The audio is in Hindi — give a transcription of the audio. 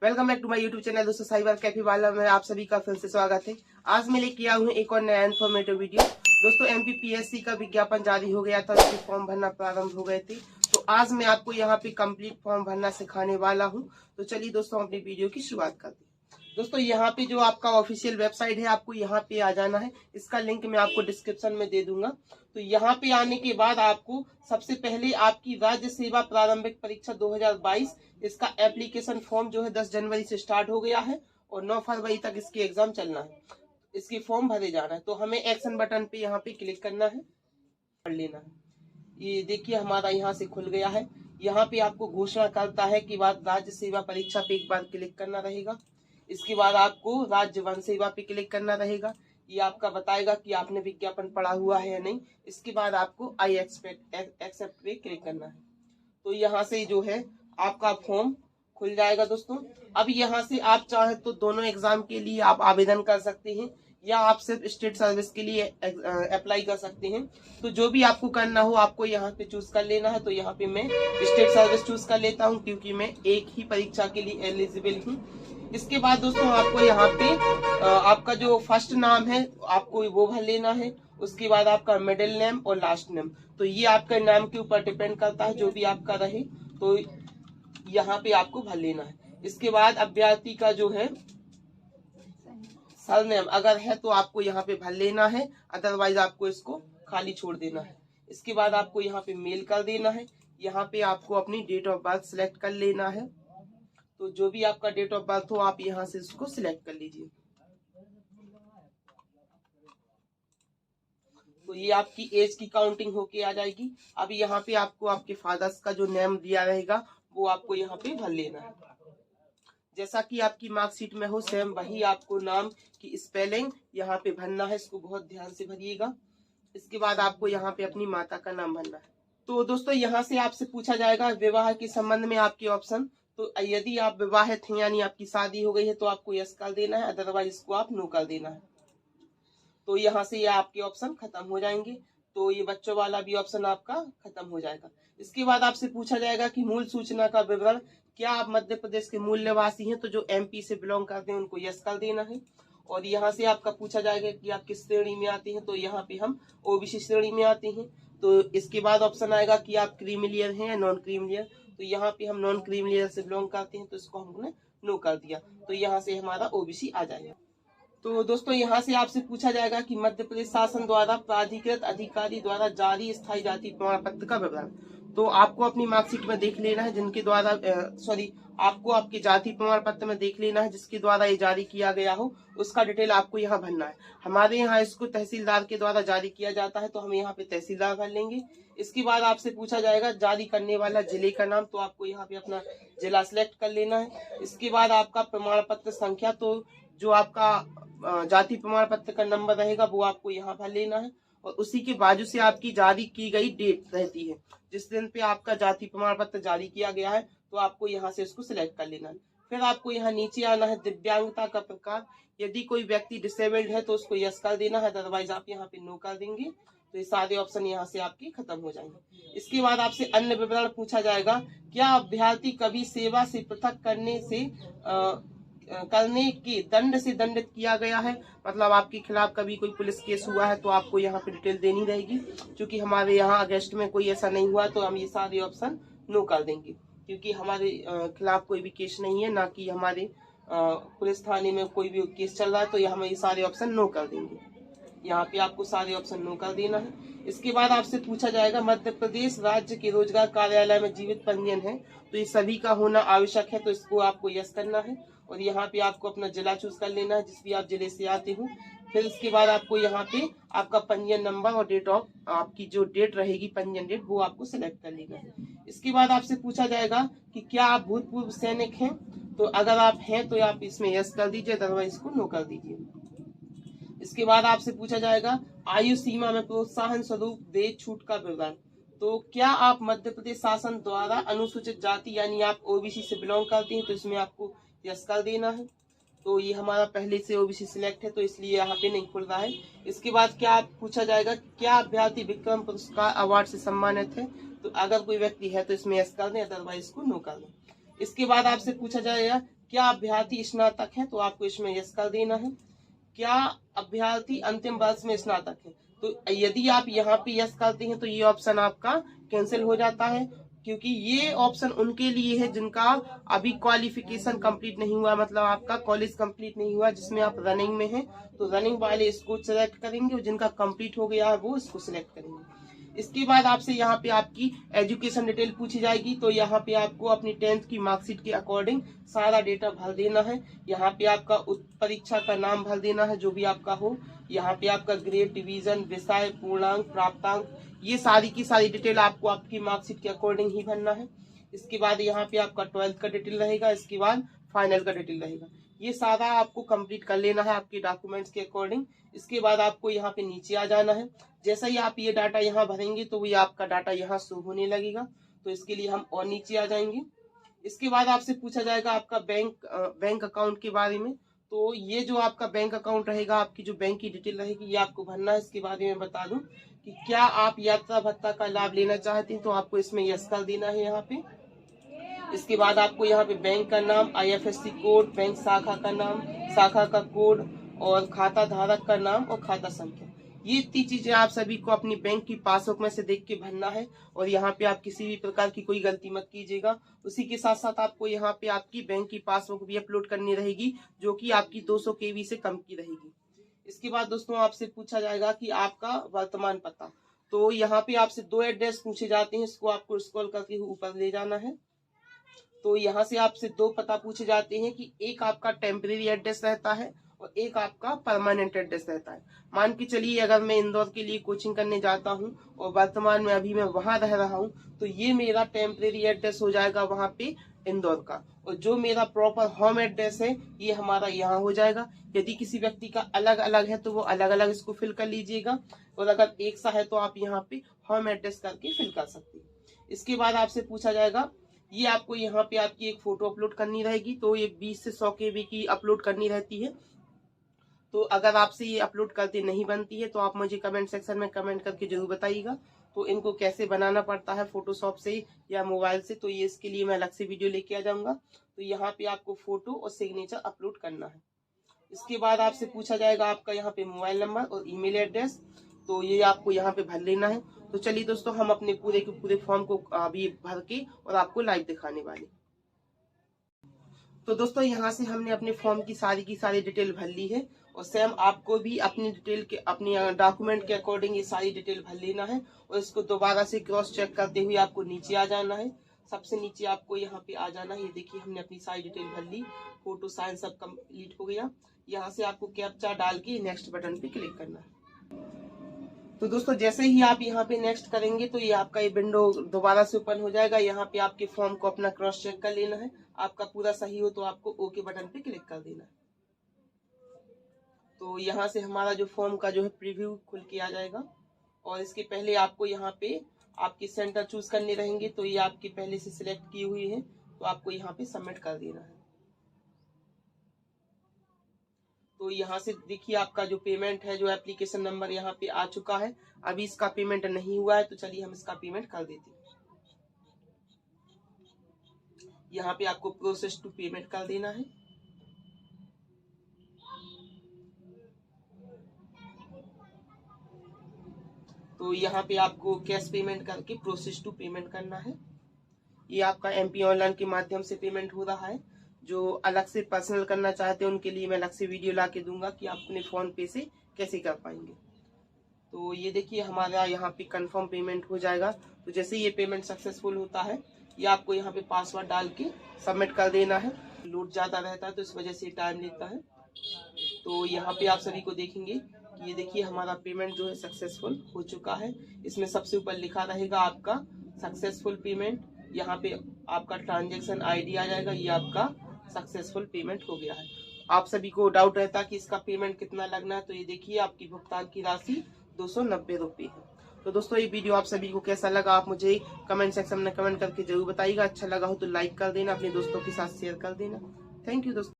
Welcome back to my YouTube channel दोस्तों साइबर कैफे वाला में आप सभी का फिर से स्वागत है। आज मैं लेके आया हूँ एक और नया इन्फॉर्मेटिव वीडियो। दोस्तों एमपीपीएससी का विज्ञापन जारी हो गया था, उसके फॉर्म भरना प्रारंभ हो गए थे। तो आज मैं आपको यहाँ पे कंप्लीट फॉर्म भरना सिखाने वाला हूँ। तो चलिए दोस्तों अपनी वीडियो की शुरुआत करते हैं। दोस्तों यहाँ पे जो आपका ऑफिशियल वेबसाइट है, आपको यहाँ पे आ जाना है। इसका लिंक मैं आपको डिस्क्रिप्शन में दे दूंगा। तो यहाँ पे आने के बाद आपको सबसे पहले आपकी राज्य सेवा प्रारंभिक परीक्षा 2022 इसका एप्लीकेशन फॉर्म जो है 10 जनवरी से स्टार्ट हो गया है और 9 फरवरी तक इसकी एग्जाम चलना है। इसकी फॉर्म भरे जाना है। तो हमें एक्शन बटन पे यहाँ पे क्लिक करना है, पढ़ लेना है। ये देखिए हमारा यहाँ से खुल गया है। यहाँ पे आपको घोषणा करता है कि बाद राज्य सेवा परीक्षा पे एक बार क्लिक करना रहेगा। इसके बाद आपको राज्य वन सेवा पे क्लिक करना रहेगा। ये आपका बताएगा कि आपने विज्ञापन पढ़ा हुआ है या नहीं। इसके बाद आपको आई एक्सेप्ट पे क्लिक करना है। तो यहाँ से जो है आपका फॉर्म खुल जाएगा दोस्तों। अब यहाँ से आप चाहे तो दोनों एग्जाम के लिए आप आवेदन कर सकते हैं या आप सिर्फ स्टेट सर्विस के लिए अप्लाई कर सकते हैं। तो जो भी आपको करना हो आपको यहाँ पे चूज कर लेना है। तो यहाँ पे मैं स्टेट सर्विस चूज कर लेता हूँ क्योंकि मैं एक ही परीक्षा के लिए एलिजिबल हूँ। इसके बाद दोस्तों आपको यहाँ पे आपका जो फर्स्ट नाम है आपको वो भर लेना है। उसके बाद आपका मिडिल नेम और लास्ट नेम। तो ये आपका नाम के ऊपर डिपेंड करता है, जो भी आपका रहे तो यहाँ पे आपको भर लेना है। इसके बाद अभ्यर्थी का जो है सरनेम अगर है तो आपको यहाँ पे भर लेना है, अदरवाइज आपको इसको खाली छोड़ देना है। इसके बाद आपको यहाँ पे मेल कर देना है। यहाँ पे आपको अपनी डेट ऑफ बर्थ सिलेक्ट कर लेना है। तो जो भी आपका डेट ऑफ बर्थ हो आप यहाँ से इसको सिलेक्ट कर लीजिए। तो ये आपकी एज की काउंटिंग होके आ जाएगी। अब यहाँ पे आपको आपके फादर्स का जो नेम दिया रहेगा वो आपको यहाँ पे भर लेना है। जैसा कि आपकी मार्कशीट में हो सेम वही आपको नाम की स्पेलिंग यहाँ पे भरना है। इसको बहुत ध्यान से भरिएगा। इसके बाद आपको यहाँ पे अपनी माता का नाम भरना है। तो दोस्तों यहाँ से आपसे पूछा जाएगा विवाह के संबंध में आपके ऑप्शन। तो यदि आप विवाहित हैं यानी आपकी शादी हो गई है तो आपको यस कर देना है, अदरवाइज इसको आप नो कर देना है। तो यहाँ से ये आपके ऑप्शन खत्म हो जाएंगे। तो ये बच्चों वाला भी ऑप्शन आपका खत्म हो जाएगा। इसके बाद आपसे पूछा जाएगा कि मूल सूचना का विवरण, क्या आप मध्य प्रदेश के मूल निवासी हैं? तो जो एमपी से बिलोंग करते हैं उनको यस कर देना है। और यहाँ से आपका पूछा जाएगा कि आप किस श्रेणी में आते हैं? तो यहाँ पे हम ओबीसी श्रेणी में आते हैं। तो इसके बाद ऑप्शन आएगा कि आप क्रीमिलियर हैं या नॉन क्रीमिलियर। तो यहाँ पे हम नॉन क्रीमिलियर से बिलोंग करते हैं तो इसको हमने नो कर दिया। तो यहाँ से हमारा ओबीसी आ जाएगा। तो दोस्तों यहाँ से आपसे पूछा जाएगा कि मध्य प्रदेश शासन द्वारा प्राधिकृत अधिकारी द्वारा जारी स्थायी जाति प्रमाण पत्र का विवरण। तो आपको अपनी मार्कशीट में देख लेना है जिनके द्वारा आपको आपके जाति प्रमाण पत्र में देख लेना है जिसके द्वारा ये जारी किया गया हो, उसका डिटेल आपको यहाँ भरना है। हमारे यहाँ इसको तहसीलदार के द्वारा जारी किया जाता है तो हम यहाँ पे तहसीलदार भर लेंगे। इसके बाद आपसे पूछा जाएगा जारी करने वाला जिले का नाम। तो आपको यहाँ पे अपना जिला सिलेक्ट कर लेना है। इसके बाद आपका प्रमाण पत्र संख्या, तो जो आपका जाति प्रमाण पत्र का नंबर रहेगा वो आपको यहाँ भर लेना है। और उसी के बाजू से आपकी जारी की गई डेट रहती है, जिस दिन पे आपका जाति प्रमाण पत्र जारी किया गया है तो आपको यहाँ से इसको सिलेक्ट कर लेना है। फिर आपको यहाँ नीचे आना है। दिव्यांगता का प्रकार, यदि कोई व्यक्ति डिसेबल्ड है तो उसको यस कर देना है, अदरवाइज आप यहाँ पे नो कर देंगे। तो ये सारे ऑप्शन यहाँ से आपके खत्म हो जाएंगे। इसके बाद आपसे अन्य विवरण पूछा जाएगा, क्या अभ्यर्थी कभी सेवा से पृथक करने के दंड से दंडित किया गया है? मतलब आपके खिलाफ कभी कोई पुलिस केस हुआ है तो आपको यहाँ पे डिटेल देनी रहेगी। क्योंकि हमारे यहाँ अगस्त में कोई ऐसा नहीं हुआ तो हम ये सारे ऑप्शन नो कर देंगे, क्योंकि हमारे खिलाफ कोई भी केस नहीं है, ना कि हमारे पुलिस थाने में कोई भी केस चल रहा है। तो हम ये सारे ऑप्शन नो कर देंगे। यहाँ पे आपको सारे ऑप्शन नो कर देना है। इसके बाद आपसे पूछा जाएगा मध्य प्रदेश राज्य के रोजगार कार्यालय में जीवित पंजीयन है, तो ये सभी का होना आवश्यक है। तो इसको आपको यस करना है। और यहाँ पे आपको अपना जिला चूज कर लेना है, जिस भी आप जिले से आते हो। फिर इसके बाद आपको यहाँ पे आपका पंजीयन नंबर और डेट ऑफ आपकी जो डेट रहेगी पंजीयन डेट वो आपको सिलेक्ट कर लेना है। इसके बाद आपसे पूछा जाएगा कि क्या आप भूतपूर्व सैनिक हैं? तो अगर आप हैं तो आप इसमें यस कर दीजिए, अदरवाइज इसको नो कर दीजिए। इसके बाद आपसे पूछा जाएगा आयु सीमा में प्रोत्साहन स्वरूप दे छूट का विवरण। तो क्या आप मध्य प्रदेश शासन द्वारा अनुसूचित जाति यानी आप ओबीसी से बिलोंग करते हैं? तो इसमें आपको यस कर देना है। तो ये हमारा पहले से ओबीसी सिलेक्ट है तो इसलिए यहाँ पे नहीं खुल रहा है। इसके बाद क्या पूछा जाएगा, क्या अभ्यर्थी विक्रम पुरस्कार अवार्ड से सम्मानित है? तो अगर कोई व्यक्ति है तो इसमें यस कर दें, अदरवाइज इसको नो कर दें। इसके बाद आपसे पूछा जाएगा क्या अभ्यर्थी स्नातक है, तो आपको इसमें यस कर देना है। क्या अभ्यर्थी अंतिम वर्ष में स्नातक है, तो यदि आप यहाँ पे यस करते हैं तो ये ऑप्शन आपका कैंसिल हो जाता है, क्योंकि ये ऑप्शन उनके लिए है जिनका अभी क्वालिफिकेशन कंप्लीट नहीं हुआ, मतलब आपका कॉलेज कंप्लीट नहीं हुआ जिसमें आप रनिंग में हैं, तो रनिंग वाले इसको सिलेक्ट करेंगे और जिनका कंप्लीट हो गया है वो इसको सिलेक्ट करेंगे। इसके बाद आपसे यहाँ पे आपकी एजुकेशन डिटेल पूछी जाएगी, तो यहाँ पे आपको अपनी 10th की मार्कशीट के अकॉर्डिंग सारा डेटा भर देना है। यहाँ पे आपका परीक्षा का नाम भर देना है जो भी आपका हो, यहाँ पे आपका ग्रेड, डिवीजन, विषय, पूर्णांक, प्राप्तांक, ये सारी की सारी डिटेल आपको आपकी मार्कशीट के अकॉर्डिंग ही भरना है। इसके बाद यहाँ पे आपका 12th का डिटेल रहेगा, इसके बाद फाइनल का डिटेल रहेगा। ये सारा आपको कंप्लीट कर लेना है आपके डॉक्यूमेंट्स के अकॉर्डिंग। इसके बाद आपको यहाँ पे नीचे आ जाना है। जैसा ही आप ये डाटा यहाँ भरेंगे तो ये आपका डाटा यहाँ शो होने लगेगा, तो इसके लिए हम और नीचे आ जाएंगे। इसके बाद आपसे पूछा जाएगा आपका बैंक अकाउंट के बारे में, तो ये जो आपका बैंक अकाउंट रहेगा, आपकी जो बैंक की डिटेल रहेगी ये आपको भरना है। इसके बारे में बता दूं कि क्या आप यात्रा भत्ता का लाभ लेना चाहते हैं, तो आपको इसमें यस कर देना है यहाँ पे। इसके बाद आपको यहाँ पे बैंक का नाम, IFSC कोड, बैंक शाखा का नाम, शाखा का कोड और खाता धारक का नाम और खाता संख्या, ये इतनी चीजें आप सभी को अपनी बैंक की पासबुक में से देख के भरना है। और यहाँ पे आप किसी भी प्रकार की कोई गलती मत कीजिएगा। उसी के साथ साथ आपको यहाँ पे आपकी बैंक की पासबुक भी अपलोड करनी रहेगी जो कि आपकी 200 KB से कम की रहेगी। इसके बाद दोस्तों आपसे पूछा जाएगा कि आपका वर्तमान पता, तो यहाँ पे आपसे 2 एड्रेस पूछे जाते हैं, इसको आपको स्क्रॉल करके ऊपर ले जाना है। तो यहाँ से आपसे 2 पता पूछे जाते हैं कि एक आपका टेम्परेरी एड्रेस रहता है और एक आपका परमानेंट एड्रेस रहता है। मान के चलिए अगर मैं इंदौर के लिए कोचिंग करने जाता हूँ और वर्तमान में अभी मैं वहां रह रहा हूँ, तो ये मेरा टेम्परेरी एड्रेस हो जाएगा वहां पे इंदौर का, और जो मेरा प्रॉपर होम एड्रेस है ये हमारा यहाँ हो जाएगा। यदि किसी व्यक्ति का अलग अलग है तो वो अलग अलग इसको फिल कर लीजिएगा, और अगर एक सा है तो आप यहाँ पे होम एड्रेस करके फिल कर सकते हैं। इसके बाद आपसे पूछा जाएगा, ये आपको यहाँ पे आपकी एक फोटो अपलोड करनी रहेगी, तो ये 20 से 100 KB की अपलोड करनी रहती है। तो अगर आपसे ये अपलोड करते नहीं बनती है तो आप मुझे कमेंट सेक्शन में कमेंट करके जरूर बताइएगा। तो इनको कैसे बनाना पड़ता है फोटोशॉप से या मोबाइल से, तो ये इसके लिए मैं अलग से वीडियो लेके आ जाऊंगा। तो यहाँ पे आपको फोटो और सिग्नेचर अपलोड करना है। इसके बाद आपसे पूछा जाएगा आपका यहाँ पे मोबाइल नंबर और ईमेल एड्रेस, तो ये आपको यहाँ पे भर लेना है। तो चलिए दोस्तों हम अपने पूरे के पूरे फॉर्म को अभी भर के और आपको लाइव दिखाने वाले। तो दोस्तों यहाँ से हमने अपने फॉर्म की सारी डिटेल भर ली है, और सेम आपको भी अपनी डिटेल के अपनी डॉक्यूमेंट के अकॉर्डिंग ये सारी डिटेल भर लेना है। और इसको दोबारा से क्रॉस चेक करते हुए आपको नीचे आ जाना है। सबसे नीचे आपको यहाँ पे आ जाना है। ये देखिए हमने अपनी सारी डिटेल भर ली, फोटो साइन सब कंप्लीट हो गया। यहाँ से आपको कैप्चा डाल के नेक्स्ट बटन पे क्लिक करना है। तो दोस्तों जैसे ही आप यहाँ पे नेक्स्ट करेंगे तो ये आपका ये विंडो दोबारा से ओपन हो जाएगा। यहाँ पे आपके फॉर्म को अपना क्रॉस चेक कर लेना है। आपका पूरा सही हो तो आपको ओके बटन पे क्लिक कर देना है। तो यहाँ से हमारा जो फॉर्म का जो है प्रीव्यू खुल के आ जाएगा, और इसके पहले आपको यहाँ पे आपके सेंटर चूज करने रहेंगे। तो ये आपकी पहले से सिलेक्ट की हुई है, तो आपको यहाँ पे सबमिट कर देना है। तो यहाँ से देखिए आपका जो पेमेंट है, जो एप्लीकेशन नंबर यहाँ पे आ चुका है। अभी इसका पेमेंट नहीं हुआ है, तो चलिए हम इसका पेमेंट कर देते हैं। यहाँ पे आपको प्रोसेस टू पेमेंट कर देना है। तो यहाँ पे आपको कैश पेमेंट करके प्रोसेस टू पेमेंट करना है। ये आपका MP ऑनलाइन के माध्यम से पेमेंट हो रहा है। जो अलग से पर्सनल करना चाहते हैं उनके लिए मैं अलग से वीडियो ला के दूंगा कि आप अपने फोन पे से कैसे कर पाएंगे। तो ये देखिए हमारा यहाँ पे कंफर्म पेमेंट हो जाएगा। तो जैसे ये पेमेंट सक्सेसफुल होता है, ये आपको यहाँ पे पासवर्ड डाल के सबमिट कर देना है। लोड ज्यादा रहता है तो इस वजह से टाइम लेता है। तो यहाँ पे आप सभी को देखेंगे कि ये देखिए हमारा पेमेंट जो है सक्सेसफुल हो चुका है। इसमें सबसे ऊपर लिखा रहेगा आपका सक्सेसफुल पेमेंट। यहाँ पे आपका ट्रांजैक्शन ID आ जाएगा। ये आपका सक्सेसफुल पेमेंट हो गया है। आप सभी को डाउट रहता कि इसका पेमेंट कितना लगना है, तो ये देखिए आपकी भुगतान की राशि 290 रुपये है। तो दोस्तों ये वीडियो आप सभी को कैसा लगा आप मुझे कमेंट सेक्शन में कमेंट करके जरूर बताइएगा। अच्छा लगा हो तो लाइक कर देना, अपने दोस्तों के साथ शेयर कर देना। थैंक यू दोस्तों।